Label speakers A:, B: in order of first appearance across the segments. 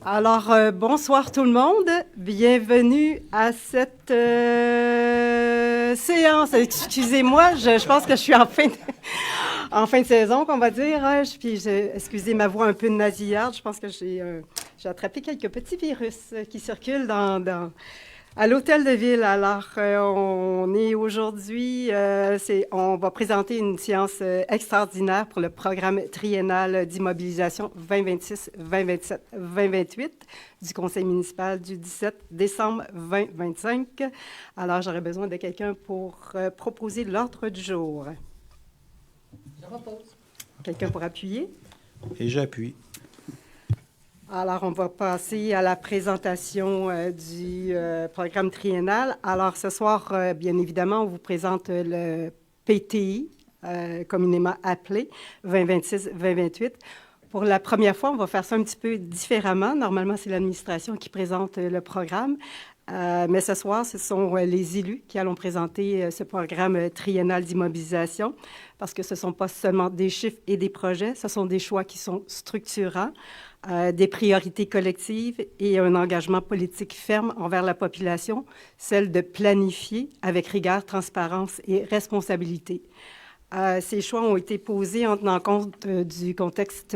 A: Alors, bonsoir tout le monde. Bienvenue à cette séance. Excusez-moi, je pense que je suis en fin de saison, qu'on va dire. Hein. Excusez ma voix un peu nasillarde. Je pense que j'ai attrapé quelques petits virus qui circulent à l'hôtel de ville. Alors, on est aujourd'hui, on va présenter une séance extraordinaire pour le programme triennal d'immobilisation 2026-2027, 2028 du conseil municipal du 17 décembre 2025. Alors, j'aurais besoin de quelqu'un pour proposer l'ordre du jour.
B: Je propose.
A: Quelqu'un pour appuyer?
C: Et j'appuie.
A: Alors, on va passer à la présentation du programme triennal. Alors, ce soir, bien évidemment, on vous présente le PTI, communément appelé 2026-2028. Pour la première fois, on va faire ça un petit peu différemment. Normalement, c'est l'administration qui présente le programme. Mais ce soir, ce sont les élus qui allons présenter ce programme triennal d'immobilisation parce que ce ne sont pas seulement des chiffres et des projets, ce sont des choix qui sont structurants, des priorités collectives et un engagement politique ferme envers la population, celle de planifier avec rigueur, transparence et responsabilité. Ces choix ont été posés en tenant compte du contexte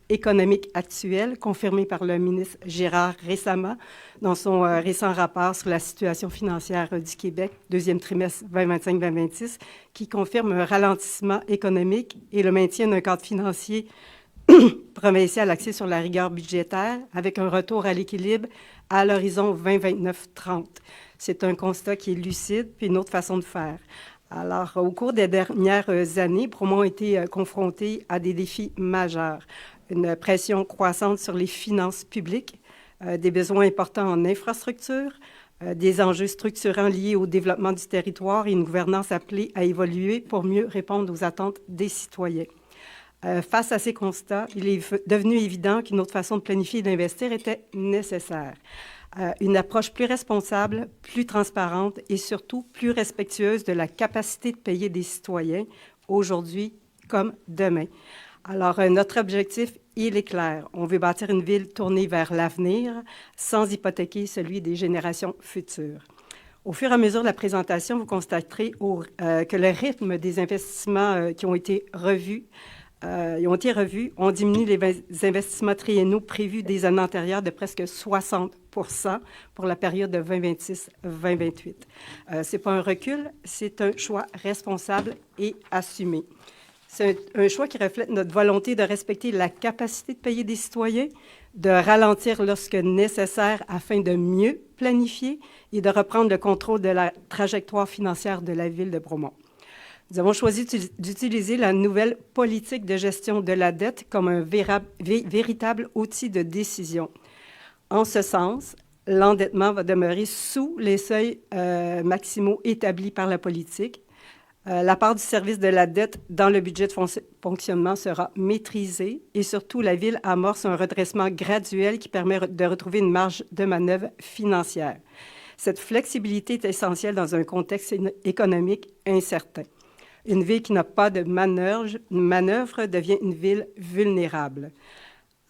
A: économique actuel, confirmé par le ministre Girard récemment dans son récent rapport sur la situation financière du Québec, deuxième trimestre 2025-2026, qui confirme un ralentissement économique et le maintien d'un cadre financier provincial axé sur la rigueur budgétaire, avec un retour à l'équilibre à l'horizon 2029-30. C'est un constat qui est lucide, puis une autre façon de faire. Alors, au cours des dernières années, Bromont a été confronté à des défis majeurs. Une pression croissante sur les finances publiques, des besoins importants en infrastructure, des enjeux structurants liés au développement du territoire et une gouvernance appelée à évoluer pour mieux répondre aux attentes des citoyens. Face à ces constats, il est devenu évident qu'une autre façon de planifier et d'investir était nécessaire. Une approche plus responsable, plus transparente et surtout plus respectueuse de la capacité de payer des citoyens aujourd'hui comme demain. Alors, notre objectif, il est clair. On veut bâtir une ville tournée vers l'avenir sans hypothéquer celui des générations futures. Au fur et à mesure de la présentation, vous constaterez que le rythme des investissements qui ont été revus ont diminué les investissements triennaux prévus des années antérieures de presque 60 pour la période de 2026-2028. Ce n'est pas un recul, c'est un choix responsable et assumé. C'est un choix qui reflète notre volonté de respecter la capacité de payer des citoyens, de ralentir lorsque nécessaire afin de mieux planifier et de reprendre le contrôle de la trajectoire financière de la ville de Bromont. Nous avons choisi d'utiliser la nouvelle politique de gestion de la dette comme un véritable outil de décision. En ce sens, l'endettement va demeurer sous les seuils maximaux établis par la politique. La part du service de la dette dans le budget de fonctionnement sera maîtrisée et surtout, la Ville amorce un redressement graduel qui permet de retrouver une marge de manœuvre financière. Cette flexibilité est essentielle dans un contexte économique incertain. Une ville qui n'a pas de manœuvre devient une ville vulnérable.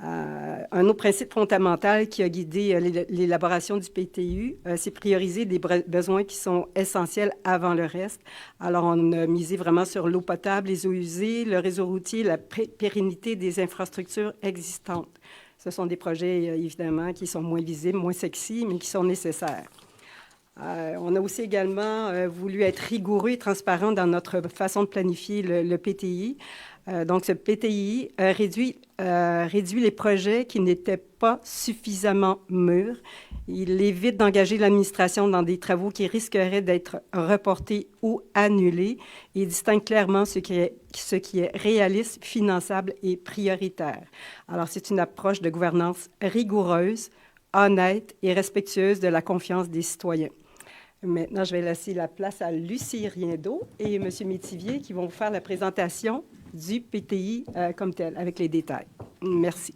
A: Un autre principe fondamental qui a guidé l'élaboration du PTU, c'est prioriser des besoins qui sont essentiels avant le reste. Alors, on a misé vraiment sur l'eau potable, les eaux usées, le réseau routier, la pérennité des infrastructures existantes. Ce sont des projets, évidemment, qui sont moins visibles, moins sexy, mais qui sont nécessaires. On a aussi également voulu être rigoureux et transparent dans notre façon de planifier le PTI. Donc, ce PTI réduit les projets qui n'étaient pas suffisamment mûrs. Il évite d'engager l'administration dans des travaux qui risqueraient d'être reportés ou annulés. Il distingue clairement ce qui est réaliste, finançable et prioritaire. Alors, c'est une approche de gouvernance rigoureuse, honnête et respectueuse de la confiance des citoyens. Maintenant, je vais laisser la place à Lucie Riendeau et M. Métivier qui vont vous faire la présentation du PTI comme tel, avec les détails. Merci.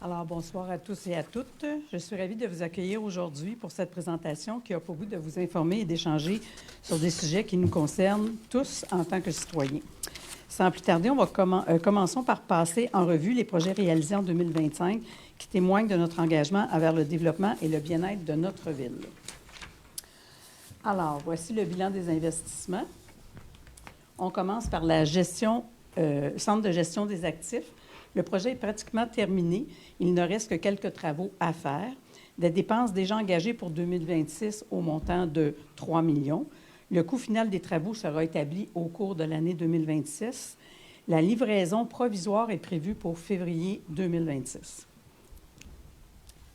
C: Alors, bonsoir à tous et à toutes. Je suis ravie de vous accueillir aujourd'hui pour cette présentation qui a pour but de vous informer et d'échanger sur des sujets qui nous concernent tous en tant que citoyens. Sans plus tarder, commençons par passer en revue les projets réalisés en 2025 qui témoignent de notre engagement envers le développement et le bien-être de notre ville. Alors, voici le bilan des investissements. On commence par la gestion, centre de gestion des actifs. Le projet est pratiquement terminé. Il ne reste que quelques travaux à faire. Des dépenses déjà engagées pour 2026 au montant de 3 millions. Le coût final des travaux sera établi au cours de l'année 2026. La livraison provisoire est prévue pour février 2026.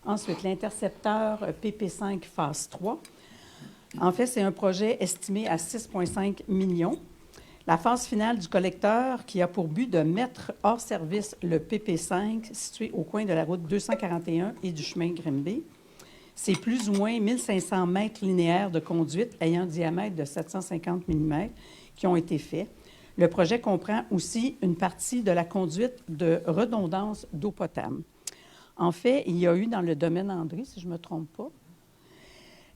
C: Ensuite, l'intercepteur PP5 phase 3. En fait, c'est un projet estimé à 6,5 millions. La phase finale du collecteur qui a pour but de mettre hors service le PP5 situé au coin de la route 241 et du chemin Grimby. C'est plus ou moins 1500 mètres linéaires de conduite ayant un diamètre de 750 mm qui ont été faits. Le projet comprend aussi une partie de la conduite de redondance d'eau potable. En fait, il y a eu dans le domaine André, si je ne me trompe pas,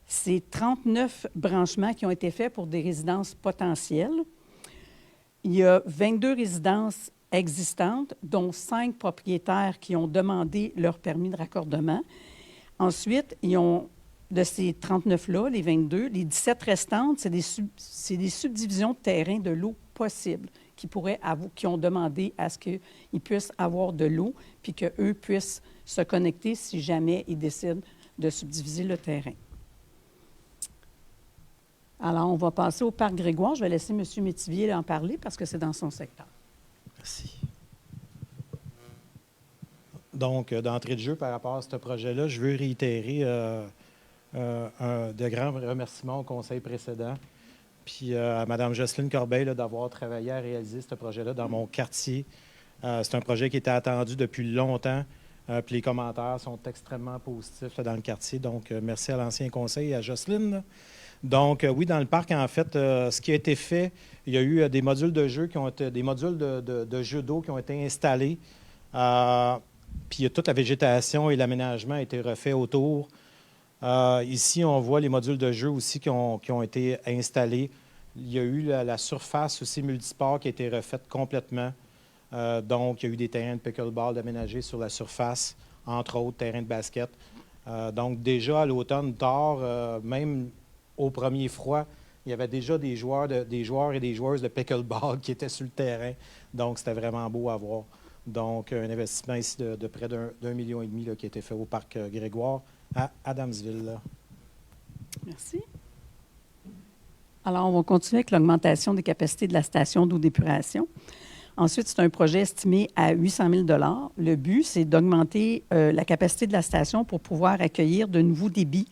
C: c'est 39 branchements qui ont été faits pour des résidences potentielles. Il y a 22 résidences existantes, dont 5 propriétaires qui ont demandé leur permis de raccordement. Ensuite, de ces 39-là, les 22, les 17 restantes, c'est des subdivisions de terrain de l'eau possibles qui ont demandé à ce qu'ils puissent avoir de l'eau puis qu'eux puissent se connecter si jamais ils décident de subdiviser le terrain. Alors, on va passer au Parc Grégoire. Je vais laisser M. Métivier en parler parce que c'est dans son secteur.
D: Merci. Donc, d'entrée de jeu par rapport à ce projet-là, je veux réitérer de grands remerciements au conseil précédent, puis à Mme Jocelyne Corbeil d'avoir travaillé à réaliser ce projet-là dans mon quartier. C'est un projet qui était attendu depuis longtemps, puis les commentaires sont extrêmement positifs dans le quartier. Donc, merci à l'ancien conseil et à Jocelyne. Donc, oui, dans le parc, en fait, ce qui a été fait, il y a eu des modules de jeu des modules de jeux d'eau qui ont été installés. Puis toute la végétation et l'aménagement a été refait autour. Ici, on voit les modules de jeu aussi qui ont été installés. Il y a eu la surface aussi multisport qui a été refaite complètement. Donc, il y a eu des terrains de pickleball aménagés sur la surface, entre autres terrains de basket. Donc, déjà à l'automne tard, même au premier froid, il y avait déjà des joueurs et des joueuses de pickleball qui étaient sur le terrain. Donc, c'était vraiment beau à voir. Donc, un investissement ici de près d'1,5 million là, qui a été fait au Parc Grégoire à Adamsville. Là.
C: Merci. Alors, on va continuer avec l'augmentation des capacités de la station d'eau d'épuration. Ensuite, c'est un projet estimé à 800 000 $. Le but, c'est d'augmenter la capacité de la station pour pouvoir accueillir de nouveaux débits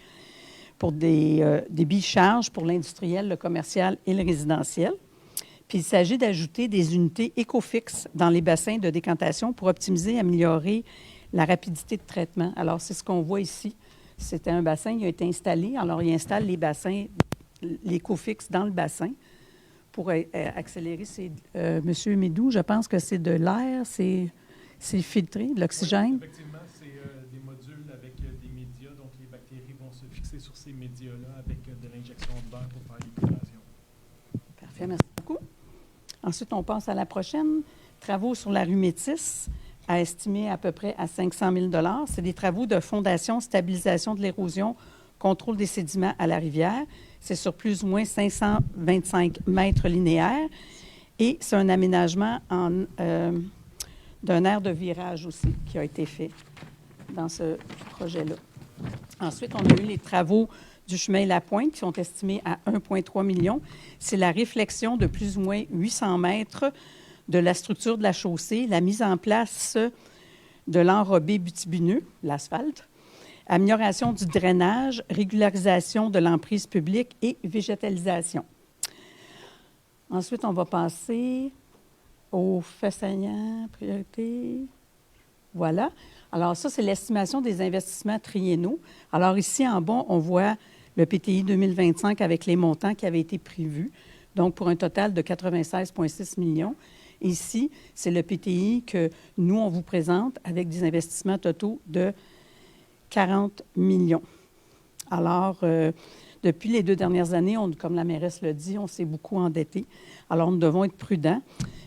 C: pour des débits charges pour l'industriel, le commercial et le résidentiel. Puis il s'agit d'ajouter des unités écofixes dans les bassins de décantation pour optimiser et améliorer la rapidité de traitement. Alors, c'est ce qu'on voit ici. C'était un bassin qui a été installé. Alors, il installe les bassins, l'écofix dans le bassin pour accélérer. Monsieur Médou, je pense que c'est de l'air, c'est filtré, de l'oxygène.
E: Oui, effectivement, c'est des modules avec des médias. Donc, les bactéries vont se fixer sur ces médias-là avec de l'injection de verre pour faire l'épuration.
C: Parfait, merci beaucoup. Ensuite, on passe à la prochaine. Travaux sur la rue Métis, à estimer à peu près à 500 000 $. C'est des travaux de fondation, stabilisation de l'érosion, contrôle des sédiments à la rivière. C'est sur plus ou moins 525 mètres linéaires. Et c'est un aménagement d'un aire de virage aussi qui a été fait dans ce projet-là. Ensuite, on a eu les travaux du chemin La Pointe qui sont estimés à 1,3 million. C'est la réflexion de plus ou moins 800 mètres de la structure de la chaussée, la mise en place de l'enrobé bitumineux, l'asphalte, amélioration du drainage, régularisation de l'emprise publique et végétalisation. Ensuite, on va passer au fait saignant, priorité. Voilà. Alors, ça, c'est l'estimation des investissements triennaux. Alors, ici, en bas, on voit le PTI 2025 avec les montants qui avaient été prévus, donc pour un total de 96,6 millions. Ici, c'est le PTI que nous, on vous présente avec des investissements totaux de 40 millions. Alors, depuis les 2 dernières années, comme la mairesse l'a dit, on s'est beaucoup endetté. Alors, nous devons être prudents.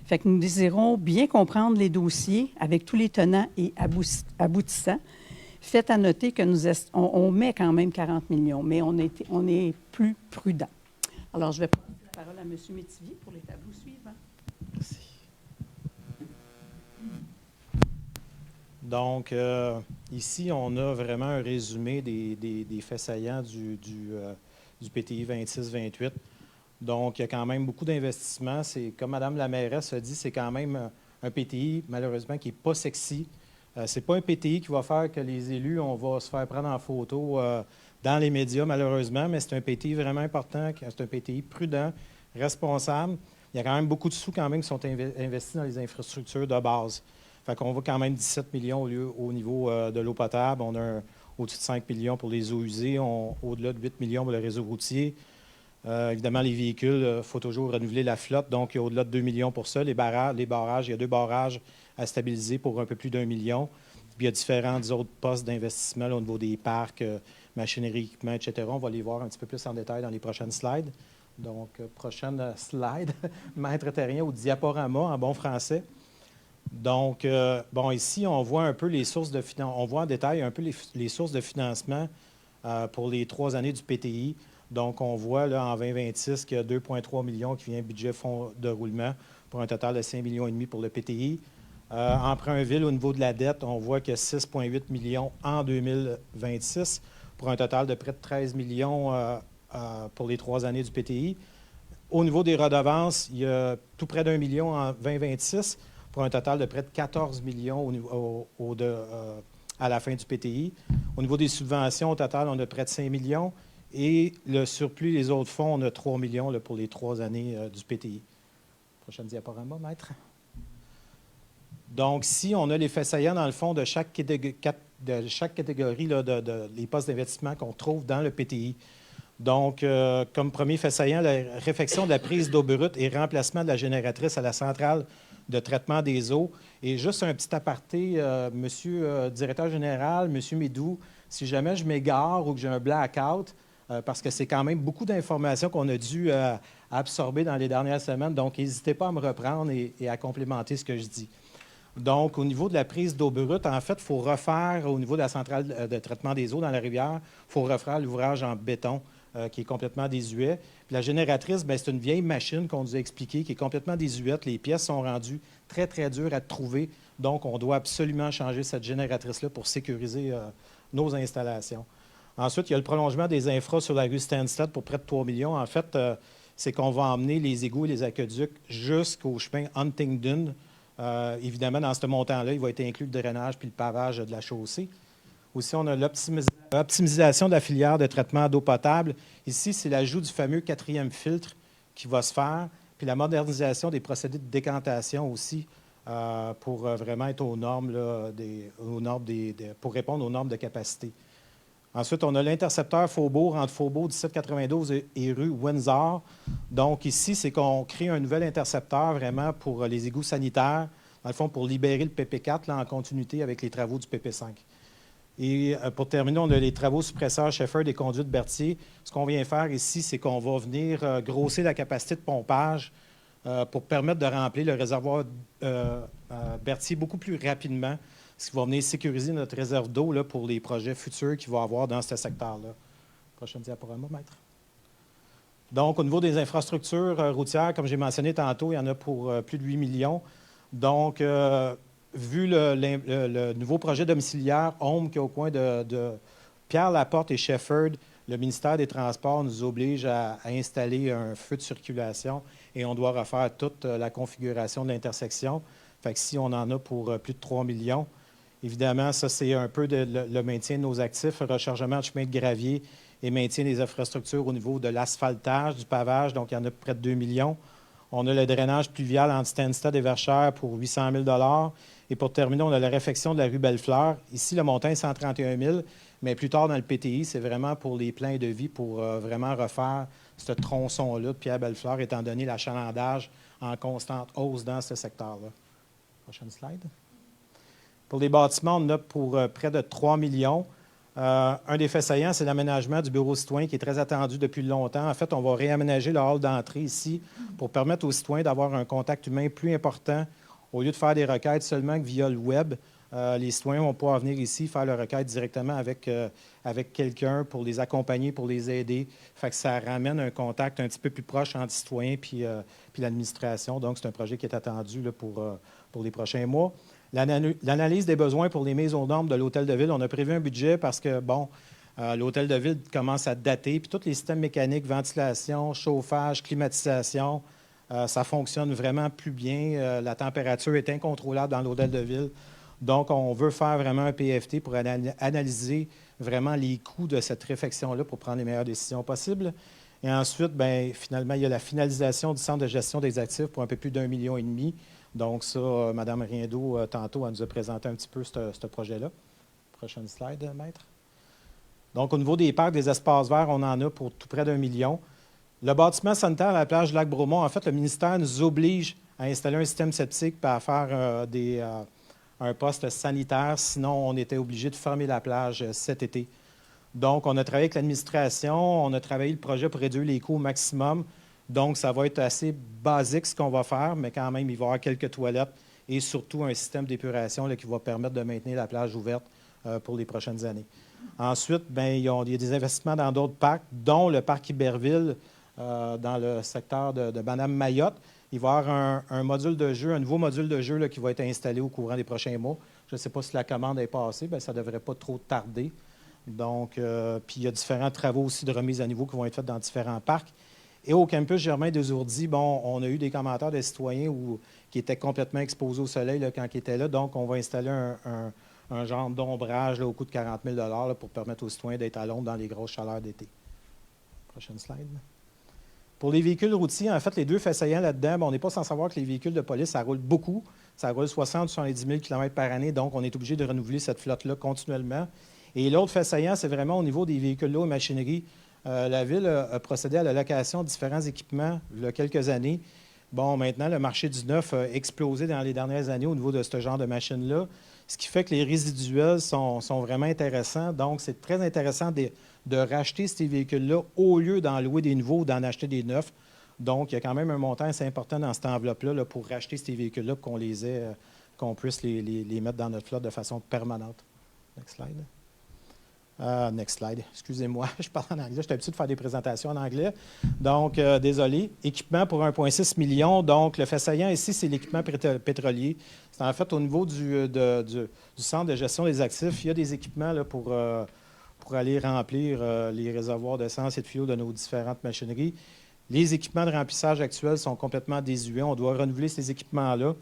C: Fait que nous désirons bien comprendre les dossiers avec tous les tenants et aboutissants. Faites à noter que on met quand même 40 millions, mais on est plus prudent. Alors, je vais passer la parole à M. Métivier pour les tableaux suivants.
D: Merci. Donc, ici, on a vraiment un résumé des faits saillants du PTI 26-28. Donc, il y a quand même beaucoup d'investissements. C'est, comme Mme la mairesse a dit, c'est quand même un PTI, malheureusement, qui n'est pas sexy. Ce n'est pas un PTI qui va faire que les élus, on va se faire prendre en photo dans les médias, malheureusement, mais c'est un PTI vraiment important, c'est un PTI prudent, responsable. Il y a quand même beaucoup de sous quand même qui sont investis dans les infrastructures de base. Fait qu'on voit quand même 17 millions au niveau de l'eau potable. On a au-dessus de 5 millions pour les eaux usées, au-delà de 8 millions pour le réseau routier. Évidemment, les véhicules, il faut toujours renouveler la flotte, donc il y a au-delà de 2 millions pour ça. Les barrages, il y a 2 barrages à stabiliser pour un peu plus d'1 million. Puis il y a différents autres postes d'investissement là, au niveau des parcs, machinerie, équipements, etc. On va les voir un petit peu plus en détail dans les prochaines slides. Donc, prochaine slide, maître terrien au diaporama en bon français. Donc, bon, ici, on voit un peu les sources de financement. On voit en détail un peu les sources de financement pour les 3 années du PTI. Donc, on voit là, en 2026 qu'il y a 2,3 millions qui vient budget fonds de roulement pour un total de 5,5 millions pour le PTI. Emprunt-ville, au niveau de la dette, on voit qu'il y a 6,8 millions en 2026 pour un total de près de 13 millions pour les 3 années du PTI. Au niveau des redevances, il y a tout près d'1 million en 2026 pour un total de près de 14 millions à la fin du PTI. Au niveau des subventions, au total, on a près de 5 millions. Et le surplus, les autres fonds, on a 3 millions là, pour les 3 années du PTI. Prochaine diaporama, maître. Donc, si on a les faits saillants, dans le fond, de chaque catégorie là, les postes d'investissement qu'on trouve dans le PTI. Donc, comme premier fait saillant, la réfection de la prise d'eau brute et remplacement de la génératrice à la centrale de traitement des eaux. Et juste un petit aparté, Monsieur directeur général, Monsieur Médou, si jamais je m'égare ou que j'ai un blackout, parce que c'est quand même beaucoup d'informations qu'on a dû absorber dans les dernières semaines. Donc, n'hésitez pas à me reprendre et à complémenter ce que je dis. Donc, au niveau de la prise d'eau brute, en fait, il faut refaire, au niveau de la centrale de traitement des eaux dans la rivière, il faut refaire l'ouvrage en béton qui est complètement désuet. Puis la génératrice, bien, c'est une vieille machine qu'on nous a expliqué qui est complètement désuète. Les pièces sont rendues très, très dures à trouver. Donc, on doit absolument changer cette génératrice-là pour sécuriser nos installations. Ensuite, il y a le prolongement des infras sur la rue Stansted pour près de 3 millions. En fait, c'est qu'on va emmener les égouts et les aqueducs jusqu'au chemin Huntingdon. Évidemment, dans ce montant-là, il va être inclus le drainage puis le pavage de la chaussée. Aussi, on a l'optimisation de la filière de traitement d'eau potable. Ici, c'est l'ajout du fameux 4e filtre qui va se faire, puis la modernisation des procédés de décantation aussi pour vraiment être aux normes, là, pour répondre aux normes de capacité. Ensuite, on a l'intercepteur Faubourg entre Faubourg 1792 et rue Windsor. Donc, ici, c'est qu'on crée un nouvel intercepteur vraiment pour les égouts sanitaires, dans le fond, pour libérer le PP4 là, en continuité avec les travaux du PP5. Et pour terminer, on a les travaux suppresseurs Shefford et conduites Berthier. Ce qu'on vient faire ici, c'est qu'on va venir grossir la capacité de pompage pour permettre de remplir le réservoir Berthier beaucoup plus rapidement, ce qui va venir sécuriser notre réserve d'eau là, pour les projets futurs qu'il va y avoir dans ce secteur-là. Prochaine diaporama, maître. Donc, au niveau des infrastructures routières, comme j'ai mentionné tantôt, il y en a pour plus de 8 millions. Donc, vu le nouveau projet domiciliaire Home qui est au coin de Pierre-Laporte et Shefford, le ministère des Transports nous oblige à installer un feu de circulation et on doit refaire toute la configuration de l'intersection. Fait que si on en a pour plus de 3 millions, évidemment, ça, c'est un peu le maintien de nos actifs, rechargement de chemin de gravier et maintien des infrastructures au niveau de l'asphaltage, du pavage, donc il y en a près de 2 millions. On a le drainage pluvial entre Stansted et Verchères pour 800 000 Et pour terminer, on a la réfection de la rue Bellefleur. Ici, le montant est 131 000 mais plus tard dans le PTI, c'est vraiment pour les pleins de vie, pour vraiment refaire ce tronçon-là de Pierre Bellefleur, étant donné l'achalandage en constante hausse dans ce secteur-là. Prochaine slide. Pour les bâtiments, on en a pour près de 3 millions. Un des faits saillants, c'est l'aménagement du bureau citoyen qui est très attendu depuis longtemps. En fait, on va réaménager le hall d'entrée ici pour permettre aux citoyens d'avoir un contact humain plus important. Au lieu de faire des requêtes seulement via le web, les citoyens vont pouvoir venir ici faire leur requête directement avec quelqu'un pour les accompagner, pour les aider. Fait que ça ramène un contact un petit peu plus proche entre citoyens puis l'administration. Donc, c'est un projet qui est attendu là, pour les prochains mois. L'analyse des besoins pour les mises aux normes de l'hôtel de ville, on a prévu un budget parce que, bon, l'hôtel de ville commence à dater, puis tous les systèmes mécaniques, ventilation, chauffage, climatisation, ça fonctionne vraiment plus bien. La température est incontrôlable dans l'hôtel de ville. Donc, on veut faire vraiment un PFT pour analyser vraiment les coûts de cette réfection-là pour prendre les meilleures décisions possibles. Et ensuite, bien, finalement, il y a la finalisation du centre de gestion des actifs pour un peu plus d'1,5 million. Donc, ça, Mme Riendeau, tantôt, elle nous a présenté un petit peu ce projet-là. Prochaine slide, maître. Donc, au niveau des parcs, des espaces verts, on en a pour tout près d'1 million. Le bâtiment sanitaire à la plage du Lac-Bromont, en fait, le ministère nous oblige à installer un système septique et à faire un poste sanitaire. Sinon, on était obligé de fermer la plage cet été. Donc, on a travaillé avec l'administration, on a travaillé le projet pour réduire les coûts au maximum. Donc, ça va être assez basique ce qu'on va faire, mais quand même, il va y avoir quelques toilettes et surtout un système d'épuration qui va permettre de maintenir la plage ouverte pour les prochaines années. Ensuite, bien, il y a des investissements dans d'autres parcs, dont le parc Iberville dans le secteur de Madame Mayotte. Il va y avoir un module de jeu, un nouveau module de jeu là, qui va être installé au courant des prochains mois. Je ne sais pas si la commande est passée, bien, ça ne devrait pas trop tarder. Donc, puis il y a différents travaux aussi de remise à niveau qui vont être faits dans différents parcs. Et au campus Germain des Ourdis, bon, on a eu des commentaires des citoyens qui étaient complètement exposés au soleil là, quand ils étaient là. Donc, on va installer un genre d'ombrage au coût de 40 000 là, pour permettre aux citoyens d'être à l'ombre dans les grosses chaleurs d'été. Prochaine slide. Pour les véhicules routiers, en fait, les deux faits saillants là-dedans, on n'est pas sans savoir que les véhicules de police, ça roule beaucoup. Ça roule 60-70 000 km par année. Donc, on est obligé de renouveler cette flotte-là continuellement. Et l'autre fait saillant, c'est vraiment au niveau des véhicules lourds et machinerie. La Ville a procédé à la location de différents équipements il y a quelques années. Bon, maintenant, le marché du neuf a explosé dans les dernières années au niveau de ce genre de machines-là, ce qui fait que les résiduels sont vraiment intéressants. Donc, c'est très intéressant de racheter ces véhicules-là au lieu d'en louer des nouveaux ou d'en acheter des neufs. Donc, il y a quand même un montant assez important dans cette enveloppe-là là, pour racheter ces véhicules-là, pour qu'on puisse les mettre dans notre flotte de façon permanente. Next slide. Next slide. Excusez-moi, je parle en anglais. J'étais habitué de faire des présentations en anglais. Donc, désolé. Équipement pour 1,6 million. Donc, le fait saillant ici, c'est l'équipement pétrolier. C'est en fait au niveau du centre de gestion des actifs. Il y a des équipements là, pour aller remplir les réservoirs d'essence et de fioul de nos différentes machineries. Les équipements de remplissage actuels sont complètement désuets. On doit renouveler ces équipements-là.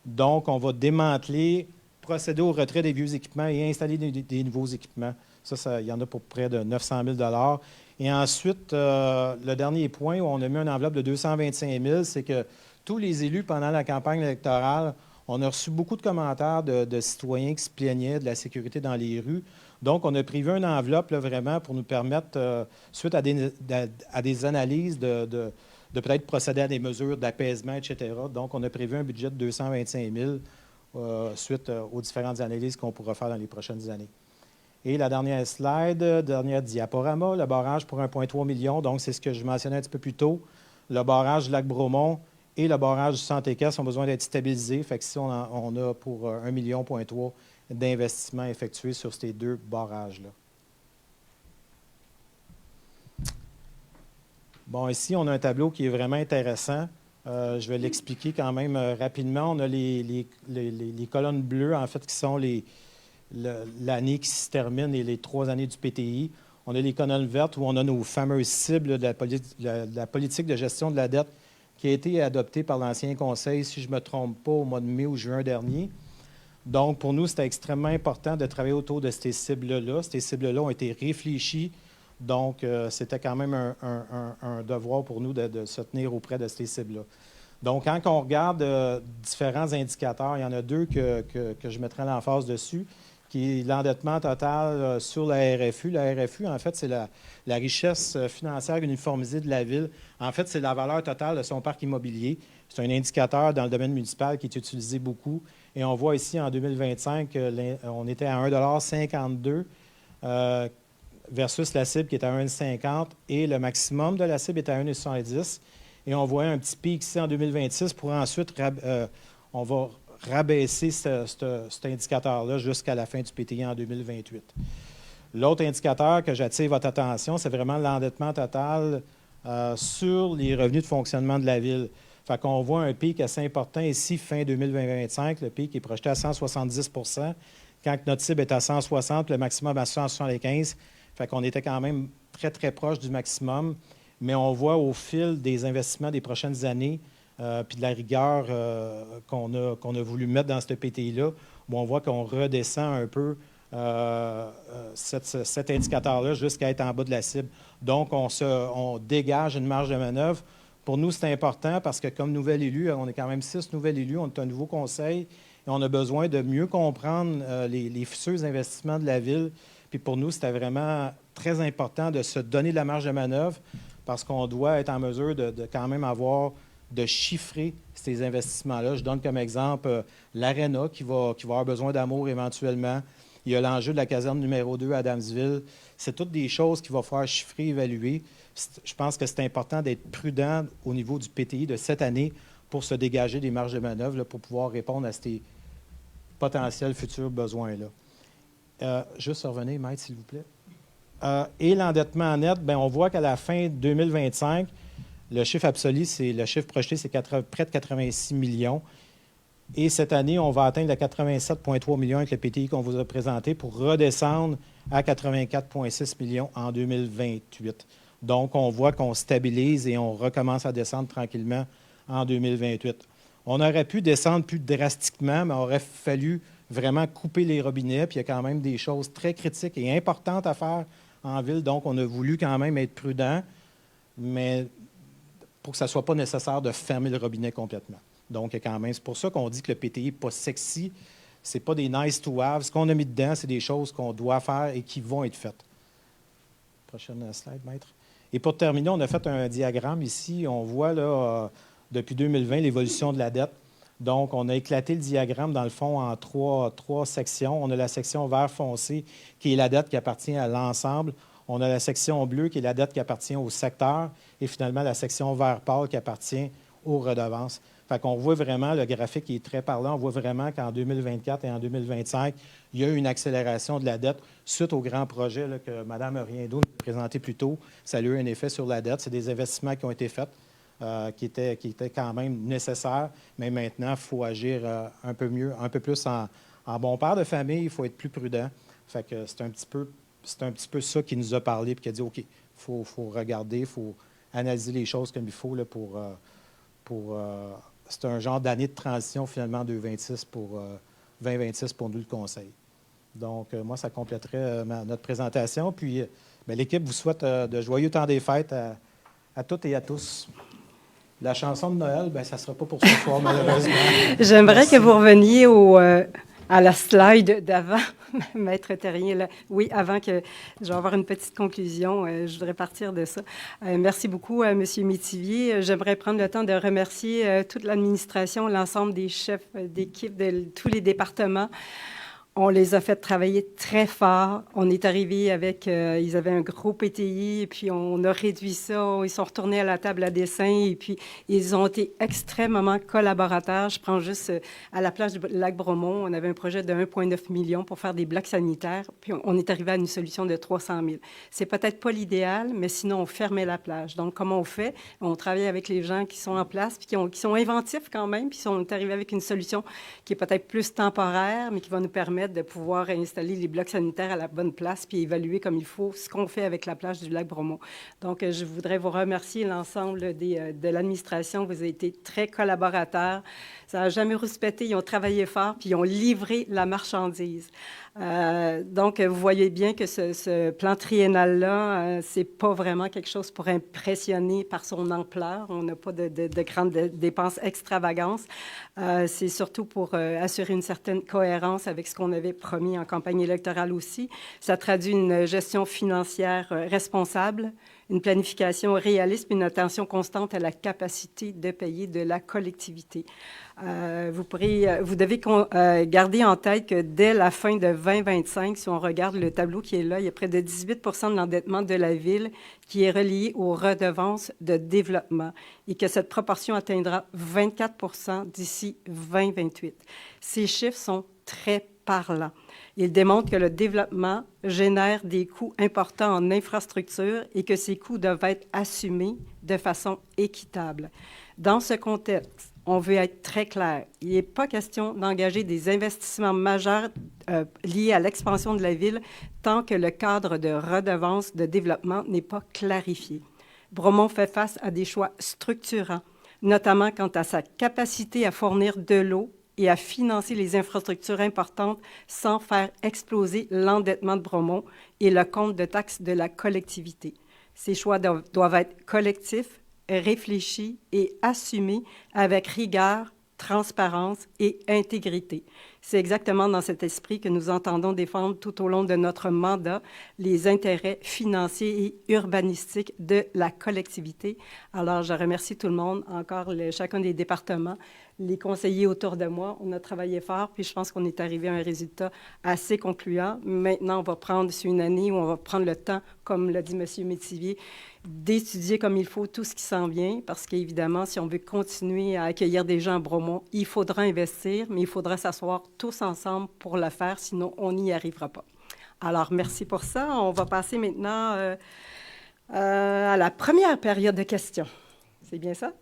D: Donc, on va démanteler, procéder au retrait des vieux équipements et installer des nouveaux équipements. Ça, il y en a pour près de 900 000 $. Et ensuite, le dernier point où on a mis une enveloppe de 225 000 $, c'est que tous les élus, pendant la campagne électorale, on a reçu beaucoup de commentaires de citoyens qui se plaignaient de la sécurité dans les rues. Donc, on a prévu une enveloppe là, vraiment pour nous permettre, suite à des analyses, de peut-être procéder à des mesures d'apaisement, etc. Donc, on a prévu un budget de 225 000 $ suite aux différentes analyses qu'on pourra faire dans les prochaines années. Et la dernière slide, dernière diaporama, le barrage pour 1,3 million. Donc, c'est ce que je mentionnais un petit peu plus tôt. Le barrage du Lac-Bromont et le barrage du Centre-Équestre ont besoin d'être stabilisés. Fait que ici, on a pour 1,3 million d'investissements effectués sur ces deux barrages-là. Bon, ici, on a un tableau qui est vraiment intéressant. Je vais l'expliquer quand même rapidement. On a les colonnes bleues, en fait, qui sont l'année qui se termine et les 3 années du PTI. On a les colonnes vertes où on a nos fameuses cibles de la politique de gestion de la dette qui a été adoptée par l'ancien conseil, si je ne me trompe pas, au mois de mai ou juin dernier. Donc, pour nous, c'était extrêmement important de travailler autour de ces cibles-là. Ces cibles-là ont été réfléchies. Donc, c'était quand même un devoir pour nous de se tenir auprès de ces cibles-là. Donc, quand on regarde différents indicateurs, il y en a 2 que je mettrai l'emphase dessus. qui est l'endettement total sur la RFU. La RFU, en fait, c'est la richesse financière uniformisée de la ville. En fait, c'est la valeur totale de son parc immobilier. C'est un indicateur dans le domaine municipal qui est utilisé beaucoup. Et on voit ici, en 2025, on était à 1,52 $ versus la cible qui est à 1,50 $ et le maximum de la cible est à 1,70 $. Et on voit un petit pic ici en 2026 pour ensuite, on va rabaisser cet indicateur-là jusqu'à la fin du PTI en 2028. L'autre indicateur que j'attire votre attention, c'est vraiment l'endettement total sur les revenus de fonctionnement de la ville. Fait qu'on voit un pic assez important ici, fin 2025. Le pic est projeté à 170 % quand notre cible est à 160, le maximum à 175. Fait qu'on était quand même très, très proche du maximum. Mais on voit au fil des investissements des prochaines années, puis de la rigueur qu'on a voulu mettre dans ce PTI-là, on voit qu'on redescend un peu cet indicateur-là jusqu'à être en bas de la cible. Donc, on dégage une marge de manœuvre. Pour nous, c'est important parce que comme nouvel élu, on est quand même 6 nouvelles élus, on est un nouveau conseil et on a besoin de mieux comprendre les futurs investissements de la ville. Puis pour nous, c'était vraiment très important de se donner de la marge de manœuvre parce qu'on doit être en mesure de quand même de chiffrer ces investissements-là. Je donne comme exemple l'Arena qui va avoir besoin d'amour éventuellement. Il y a l'enjeu de la caserne numéro 2 à Adamsville. C'est toutes des choses qu'il va falloir chiffrer, évaluer. Je pense que c'est important d'être prudent au niveau du PTI de cette année pour se dégager des marges de manœuvre là, pour pouvoir répondre à ces potentiels futurs besoins-là. Juste revenez, Maître, s'il vous plaît. Et l'endettement net, bien, on voit qu'à la fin 2025, le chiffre absolu, le chiffre projeté, c'est près de 86 millions. Et cette année, on va atteindre les 87,3 millions avec le PTI qu'on vous a présenté pour redescendre à 84,6 millions en 2028. Donc, on voit qu'on stabilise et on recommence à descendre tranquillement en 2028. On aurait pu descendre plus drastiquement, mais il aurait fallu vraiment couper les robinets. Puis il y a quand même des choses très critiques et importantes à faire en ville. Donc, on a voulu quand même être prudent, mais pour que ça ne soit pas nécessaire de fermer le robinet complètement. Donc, quand même, c'est pour ça qu'on dit que le PTI n'est pas sexy. Ce n'est pas des nice to have. Ce qu'on a mis dedans, c'est des choses qu'on doit faire et qui vont être faites. Prochaine slide, Maître. Et pour terminer, on a fait un diagramme ici. On voit là, depuis 2020 l'évolution de la dette. Donc, on a éclaté le diagramme, dans le fond, en trois sections. On a la section vert foncé, qui est la dette qui appartient à l'ensemble. On a la section bleue, qui est la dette qui appartient au secteur. Et finalement, la section vert pâle qui appartient aux redevances. Fait qu'on voit vraiment, le graphique qui est très parlant, on voit vraiment qu'en 2024 et en 2025, il y a eu une accélération de la dette suite au grand projet là, que Mme Riendo nous a présenté plus tôt. Ça a eu un effet sur la dette. C'est des investissements qui ont été faits, qui étaient quand même nécessaires, mais maintenant, il faut agir un peu mieux, un peu plus en bon père de famille, il faut être plus prudent. Fait que c'est un petit peu ça qui nous a parlé et qui a dit, OK, il faut regarder, il faut analyser les choses comme il faut là, c'est un genre d'année de transition, finalement, 2026 pour nous, le Conseil. Donc, moi, ça compléterait notre présentation. Puis, l'équipe vous souhaite de joyeux temps des fêtes à toutes et à tous. La chanson de Noël, ça ne sera pas pour ce soir, malheureusement.
A: J'aimerais que vous reveniez à la slide d'avant, Maître Terrien. Là. Oui, avant que je vais avoir une petite conclusion, je voudrais partir de ça. Merci beaucoup à M. Métivier. J'aimerais prendre le temps de remercier toute l'administration, l'ensemble des chefs d'équipe de tous les départements. On les a fait travailler très fort. On est arrivé avec, ils avaient un gros PTI, et puis on a réduit ça. Ils sont retournés à la table à dessin, et puis ils ont été extrêmement collaborateurs. Je prends juste à la plage du lac Bromont, on avait un projet de 1,9 million pour faire des blocs sanitaires, puis on est arrivé à une solution de 300 000. C'est peut-être pas l'idéal, mais sinon on fermait la plage. Donc, comment on fait? On travaille avec les gens qui sont en place, puis qui sont inventifs quand même, puis on est arrivé avec une solution qui est peut-être plus temporaire, mais qui va nous permettre de pouvoir installer les blocs sanitaires à la bonne place puis évaluer comme il faut ce qu'on fait avec la plage du lac Bromont. Donc, je voudrais vous remercier l'ensemble de l'administration. Vous avez été très collaborateurs. Ça n'a jamais rouspété. Ils ont travaillé fort puis ils ont livré la marchandise. Donc, vous voyez bien que ce plan triennal-là, c'est pas vraiment quelque chose pour impressionner par son ampleur. On n'a pas de grandes dépenses extravagantes. C'est surtout pour assurer une certaine cohérence avec ce qu'on avait promis en campagne électorale aussi. Ça traduit une gestion financière responsable, une planification réaliste, puis une attention constante à la capacité de payer de la collectivité. Vous devez garder en tête que dès la fin de 2025, si on regarde le tableau qui est là, il y a près de 18 de l'endettement de la Ville qui est relié aux redevances de développement et que cette proportion atteindra 24 d'ici 2028. Ces chiffres sont très parlants. Ils démontrent que le développement génère des coûts importants en infrastructure et que ces coûts doivent être assumés de façon équitable. Dans ce contexte, on veut être très clair. Il n'est pas question d'engager des investissements majeurs liés à l'expansion de la Ville tant que le cadre de redevance de développement n'est pas clarifié. Bromont fait face à des choix structurants, notamment quant à sa capacité à fournir de l'eau et à financer les infrastructures importantes sans faire exploser l'endettement de Bromont et le compte de taxes de la collectivité. Ces choix doivent être collectifs, réfléchis et assumés avec rigueur, transparence et intégrité. C'est exactement dans cet esprit que nous entendons défendre tout au long de notre mandat les intérêts financiers et urbanistiques de la collectivité. Alors, je remercie tout le monde, encore chacun des départements, les conseillers autour de moi. On a travaillé fort, puis je pense qu'on est arrivé à un résultat assez concluant. Maintenant, on va prendre, sur une année où on va prendre le temps, comme l'a dit M. Métivier, d'étudier comme il faut tout ce qui s'en vient, parce qu'évidemment, si on veut continuer à accueillir des gens à Bromont, il faudra investir, mais il faudra s'asseoir tous ensemble pour le faire, sinon on n'y arrivera pas. Alors, merci pour ça. On va passer maintenant à la première période de questions. C'est bien ça?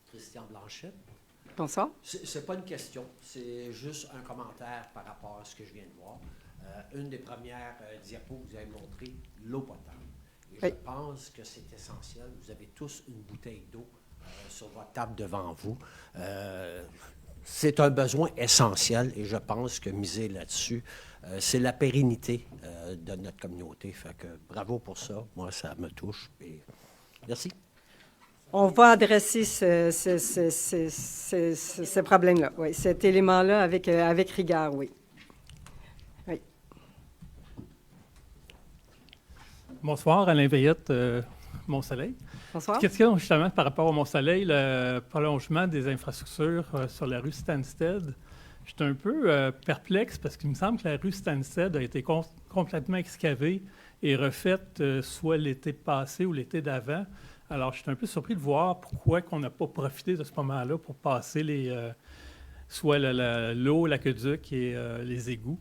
B: Christian Blanchet.
A: Bonsoir.
B: C'est pas une question, c'est juste un commentaire par rapport à ce que je viens de voir. Une des premières diapos que vous avez montré, l'eau potable. Et
A: oui.
B: Je pense que c'est essentiel. Vous avez tous une bouteille d'eau sur votre table devant vous. C'est un besoin essentiel et je pense que miser là-dessus, c'est la pérennité de notre communauté. Fait que bravo pour ça. Moi, ça me touche. Et merci.
A: On va adresser ce problème-là, oui, cet élément-là avec rigueur, oui. Oui.
F: Bonsoir, Alain Veillette, Mont-Soleil.
A: Bonsoir.
F: Question justement par rapport au Mont-Soleil, le prolongement des infrastructures sur la rue Stansted. Je suis un peu perplexe parce qu'il me semble que la rue Stansted a été complètement excavée et refaite soit l'été passé ou l'été d'avant. Alors, je suis un peu surpris de voir pourquoi on n'a pas profité de ce moment-là pour passer soit l'eau, l'aqueduc et les égouts.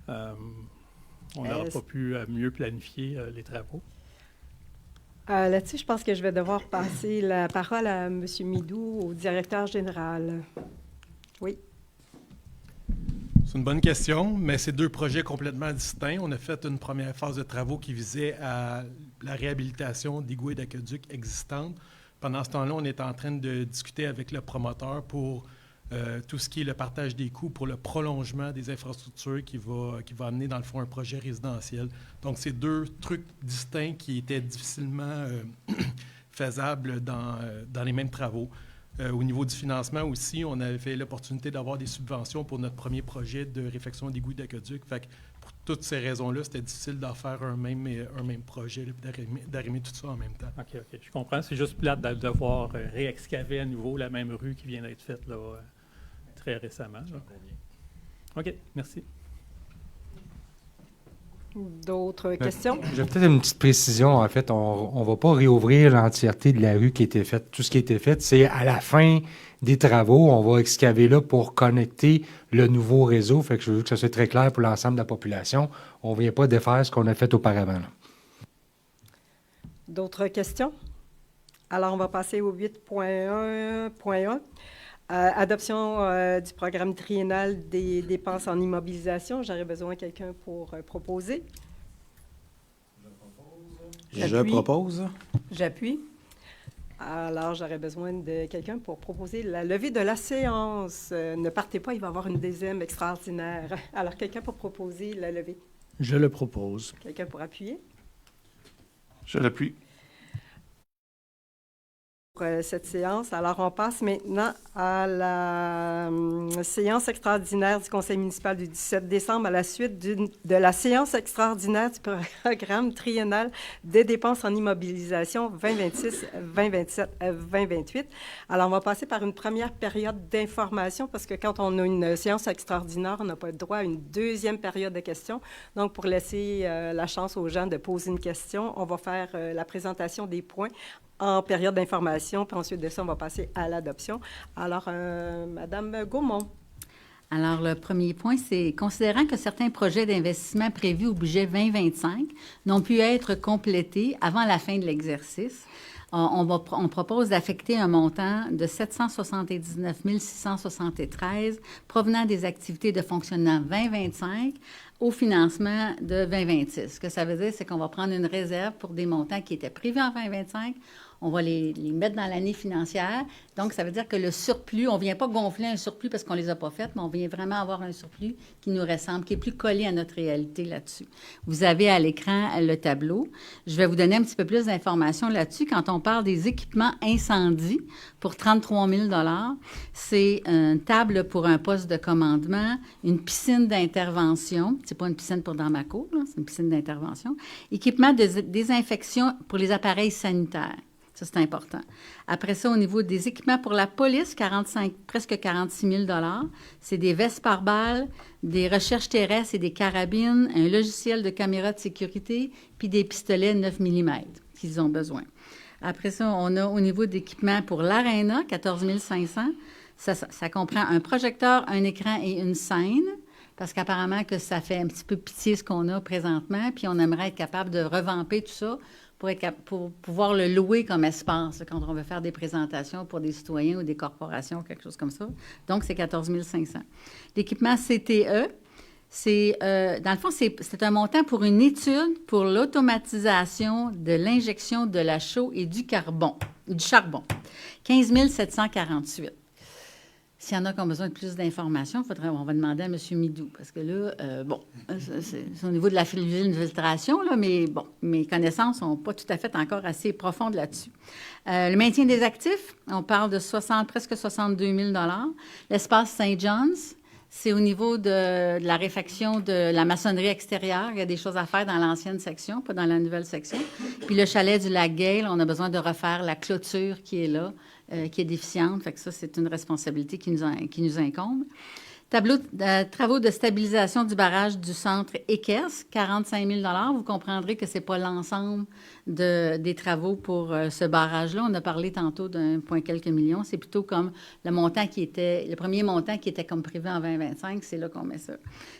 F: On n'aurait pas pu mieux planifier les travaux.
A: Là-dessus, je pense que je vais devoir passer la parole à M. Midou, au directeur général. Oui.
E: C'est une bonne question, mais c'est deux projets complètement distincts. On a fait une première phase de travaux qui visait à la réhabilitation d'égouts et d'aqueducs existantes. Pendant ce temps-là, on est en train de discuter avec le promoteur pour tout ce qui est le partage des coûts pour le prolongement des infrastructures qui va amener, dans le fond, un projet résidentiel. Donc, c'est deux trucs distincts qui étaient difficilement faisables dans les mêmes travaux. Au niveau du financement aussi, on avait l'opportunité d'avoir des subventions pour notre premier projet de réfection d'égouts et d'aqueducs. Fait que pour toutes ces raisons-là, c'était difficile d'en faire un même projet, d'arrimer tout ça en même temps.
F: OK. Je comprends. C'est juste plate de devoir réexcaver à nouveau la même rue qui vient d'être faite là, très récemment. Là. OK, merci.
A: D'autres questions?
G: J'ai peut-être une petite précision. En fait, on ne va pas réouvrir l'entièreté de la rue qui a été faite. Tout ce qui a été fait, c'est à la fin des travaux, on va excaver là pour connecter le nouveau réseau. Fait que je veux que ça soit très clair pour l'ensemble de la population. On ne vient pas défaire ce qu'on a fait auparavant. Là.
A: D'autres questions? Alors, on va passer au 8.1.1. Adoption du programme triennal des dépenses en immobilisation. J'aurais besoin de quelqu'un pour proposer.
D: Je
C: J'appuie.
D: propose.
C: J'appuie.
A: Alors, j'aurais besoin de quelqu'un pour proposer la levée de la séance. Ne partez pas, il va y avoir une deuxième extraordinaire. Alors, quelqu'un pour proposer la levée.
H: Je le propose.
A: Quelqu'un pour appuyer.
I: Je l'appuie.
A: Pour cette séance. Alors, on passe maintenant à la séance extraordinaire du Conseil municipal du 17 décembre à la suite de la séance extraordinaire du programme triennal des dépenses en immobilisation 2026, 2027, 2028. Alors, on va passer par une première période d'information parce que quand on a une séance extraordinaire, on n'a pas le droit à une deuxième période de questions. Donc, pour laisser la chance aux gens de poser une question, on va faire la présentation des points en période d'information, puis ensuite de ça, on va passer à l'adoption. Alors, Madame Gaumont.
J: Alors, le premier point, c'est considérant que certains projets d'investissement prévus au budget 2025 n'ont pu être complétés avant la fin de l'exercice, on propose d'affecter un montant de 779 673 provenant des activités de fonctionnement 2025 au financement de 2026. Ce que ça veut dire, c'est qu'on va prendre une réserve pour des montants qui étaient prévus en 2025. On va les mettre dans l'année financière. Donc, ça veut dire que le surplus, on ne vient pas gonfler un surplus parce qu'on ne les a pas faites, mais on vient vraiment avoir un surplus qui nous ressemble, qui est plus collé à notre réalité là-dessus. Vous avez à l'écran le tableau. Je vais vous donner un petit peu plus d'informations là-dessus. Quand on parle des équipements incendie pour 33 000 c'est une table pour un poste de commandement, une piscine d'intervention. C'est pas une piscine pour dans ma cour, là, c'est une piscine d'intervention. Équipement de désinfection pour les appareils sanitaires. Ça, c'est important. Après ça, au niveau des équipements pour la police, presque 46 000 c'est des vestes par balles, des recherches terrestres et des carabines, un logiciel de caméra de sécurité, puis des pistolets 9 mm qu'ils ont besoin. Après ça, on a au niveau d'équipements pour l'aréna, 14 500. Ça comprend un projecteur, un écran et une scène, parce qu'apparemment que ça fait un petit peu pitié ce qu'on a présentement, puis on aimerait être capable de revamper tout ça pour pouvoir le louer comme espace quand on veut faire des présentations pour des citoyens ou des corporations, quelque chose comme ça. Donc, c'est 14 500. L'équipement CTE, dans le fond, c'est un montant pour une étude pour l'automatisation de l'injection de la chaux et du charbon. 15 748. S'il y en a qui ont besoin de plus d'informations, on va demander à M. Midou, parce que là, c'est au niveau de la filtration, là, mais bon, mes connaissances sont pas tout à fait encore assez profondes là-dessus. Le maintien des actifs, on parle de presque 62 000 L'espace Saint-John's, c'est au niveau de la réfection de la maçonnerie extérieure. Il y a des choses à faire dans l'ancienne section, pas dans la nouvelle section. Puis le chalet du Lac-Gale, on a besoin de refaire la clôture qui est là, qui est déficiente. Fait que ça, c'est une responsabilité qui nous incombe. Travaux de stabilisation du barrage du centre EQUES, 45 000 Vous comprendrez que ce n'est pas l'ensemble des travaux pour ce barrage-là. On a parlé tantôt d'un point quelques millions. C'est plutôt comme le premier montant qui était comme prévu en 2025. C'est là qu'on met ça.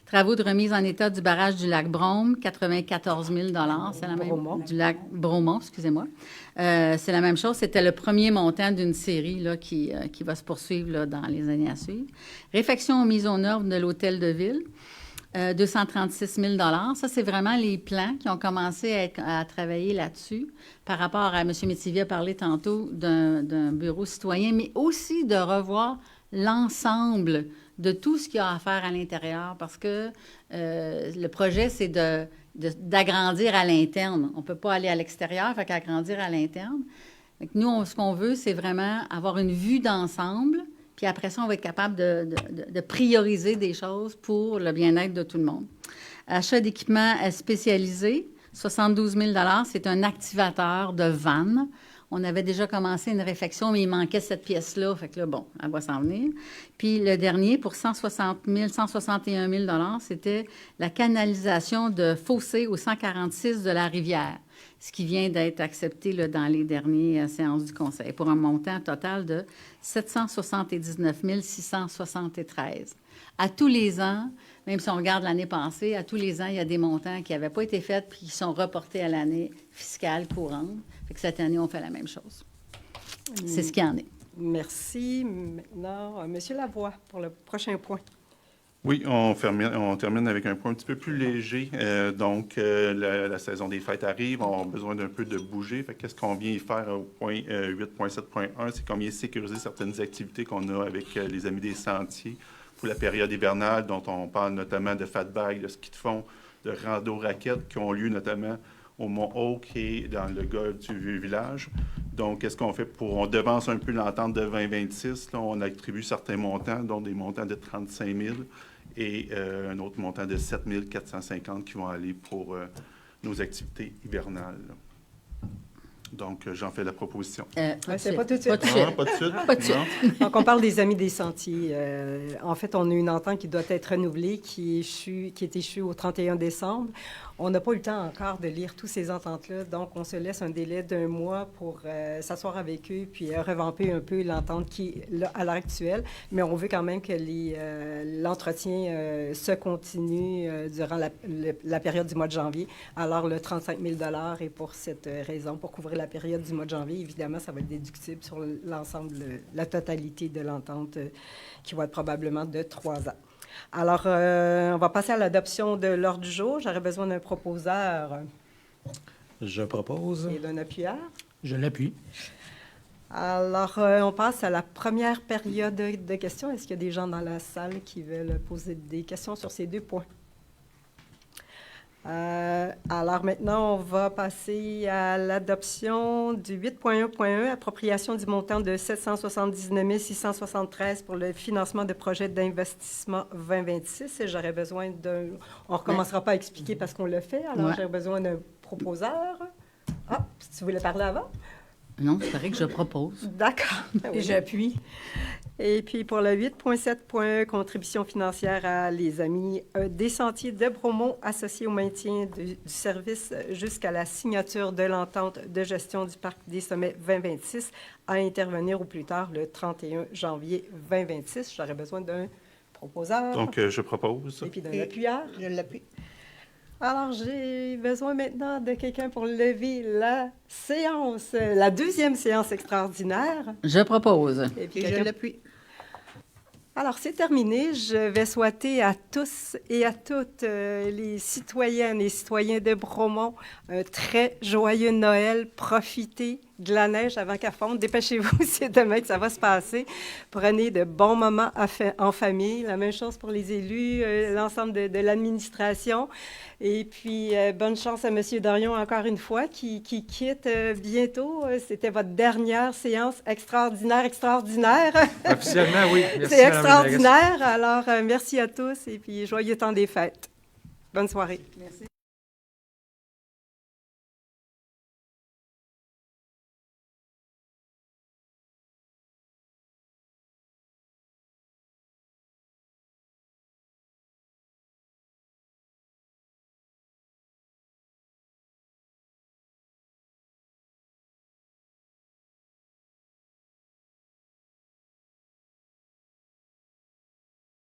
J: Travaux de remise en état du barrage du lac Brome, 94 000 C'est la même, du lac Bromont, excusez-moi. C'est la même chose. C'était le premier montant d'une série là, qui va se poursuivre là, dans les années à suivre. Réfection aux mises aux normes de l'hôtel de ville, 236 000 Ça, c'est vraiment les plans qui ont commencé à travailler là-dessus par rapport à M. Métivier a parlé tantôt d'un bureau citoyen, mais aussi de revoir l'ensemble de tout ce qu'il y a à faire à l'intérieur parce que le projet, c'est d'agrandir à l'interne. On ne peut pas aller à l'extérieur, fait qu'agrandir à l'interne. Nous, ce qu'on veut, c'est vraiment avoir une vue d'ensemble, puis après ça, on va être capable de prioriser des choses pour le bien-être de tout le monde. Achat d'équipements spécialisés, 72 000 c'est un activateur de vannes. On avait déjà commencé une réflexion, mais il manquait cette pièce-là. Fait que là, bon, elle va s'en venir. Puis le dernier, pour 161 000 c'était la canalisation de fossés au 146 de la rivière, ce qui vient d'être accepté là, dans les dernières séances du Conseil, pour un montant total de 779 673. À tous les ans, même si on regarde l'année passée, à tous les ans, il y a des montants qui n'avaient pas été faits puis qui sont reportés à l'année fiscale courante. Fait que cette année, on fait la même chose. C'est ce qu'il y en est.
A: Merci. Maintenant, M. Lavoie, pour le prochain point.
I: Oui, on termine avec un point un petit peu plus léger. La saison des fêtes arrive, on a besoin d'un peu de bouger. Qu'est-ce qu'on vient y faire au point 8.7.1? C'est qu'on vient sécuriser certaines activités qu'on a avec les Amis des Sentiers pour la période hivernale, dont on parle notamment de fat bag, de ski de fond, de rando raquettes qui ont lieu notamment au Mont-Hawk et dans le golfe du Vieux-Village. Donc, qu'est-ce qu'on fait on devance un peu l'entente de 2026. Là, on attribue certains montants, dont des montants de 35 000 et un autre montant de 7 450 qui vont aller pour nos activités hivernales. Donc, j'en fais la proposition.
A: C'est pas tout de suite.
J: Pas tout de suite.
I: Non, pas de suite.
J: Pas de suite.
I: Non.
A: Donc, on parle des Amis des Sentiers. En fait, on a une entente qui doit être renouvelée, qui est échue au 31 décembre. On n'a pas eu le temps encore de lire toutes ces ententes-là, donc on se laisse un délai d'1 mois pour s'asseoir avec eux puis revamper un peu l'entente qui est là, à l'heure actuelle. Mais on veut quand même que l'entretien se continue durant la période du mois de janvier. Alors, le 35 000 $ est pour cette raison, pour couvrir la période du mois de janvier. Évidemment, ça va être déductible sur l'ensemble, la totalité de l'entente qui va être probablement de 3 ans. Alors, on va passer à l'adoption de l'ordre du jour. J'aurais besoin d'un proposeur
D: Je propose.
A: et d'un appuyeur.
G: Je l'appuie.
A: Alors, on passe à la première période de questions. Est-ce qu'il y a des gens dans la salle qui veulent poser des questions sur ces 2 points? Alors maintenant, on va passer à l'adoption du 8.1.1, appropriation du montant de 779 673 pour le financement de projets d'investissement 2026. Et j'aurais besoin d'un... On ne recommencera pas à expliquer parce qu'on le fait. Alors, j'aurais besoin d'un proposeur. Ah, si tu voulais parler avant?
J: Non, c'est vrai que je propose.
A: D'accord.
C: Et j'appuie.
A: Et puis pour le 8.7.1, contribution financière à les Amis des Sentiers de Bromont associés au maintien du service jusqu'à la signature de l'entente de gestion du Parc des Sommets 2026 à intervenir au plus tard le 31 janvier 2026. J'aurais besoin d'un proposeur.
I: Donc, je propose.
A: Et puis d'un appuyeur.
H: Je l'appuie.
A: Alors, j'ai besoin maintenant de quelqu'un pour lever la séance, la 2e séance extraordinaire.
J: Je propose.
A: Et puis
H: Et je
A: quelqu'un...
H: l'appuie.
A: Alors, c'est terminé. Je vais souhaiter à tous et à toutes les citoyennes et citoyens de Bromont un très joyeux Noël. Profitez de la neige avant qu'elle fonde. Dépêchez-vous, c'est demain que ça va se passer. Prenez de bons moments en famille. La même chose pour les élus, l'ensemble de l'administration. Et puis, bonne chance à M. Dorion encore une fois qui quitte bientôt. C'était votre dernière séance extraordinaire.
G: Officiellement, oui. Merci,
A: C'est
G: Madame la
A: extraordinaire. Alors, merci à tous et puis joyeux temps des fêtes. Bonne soirée.
C: Merci.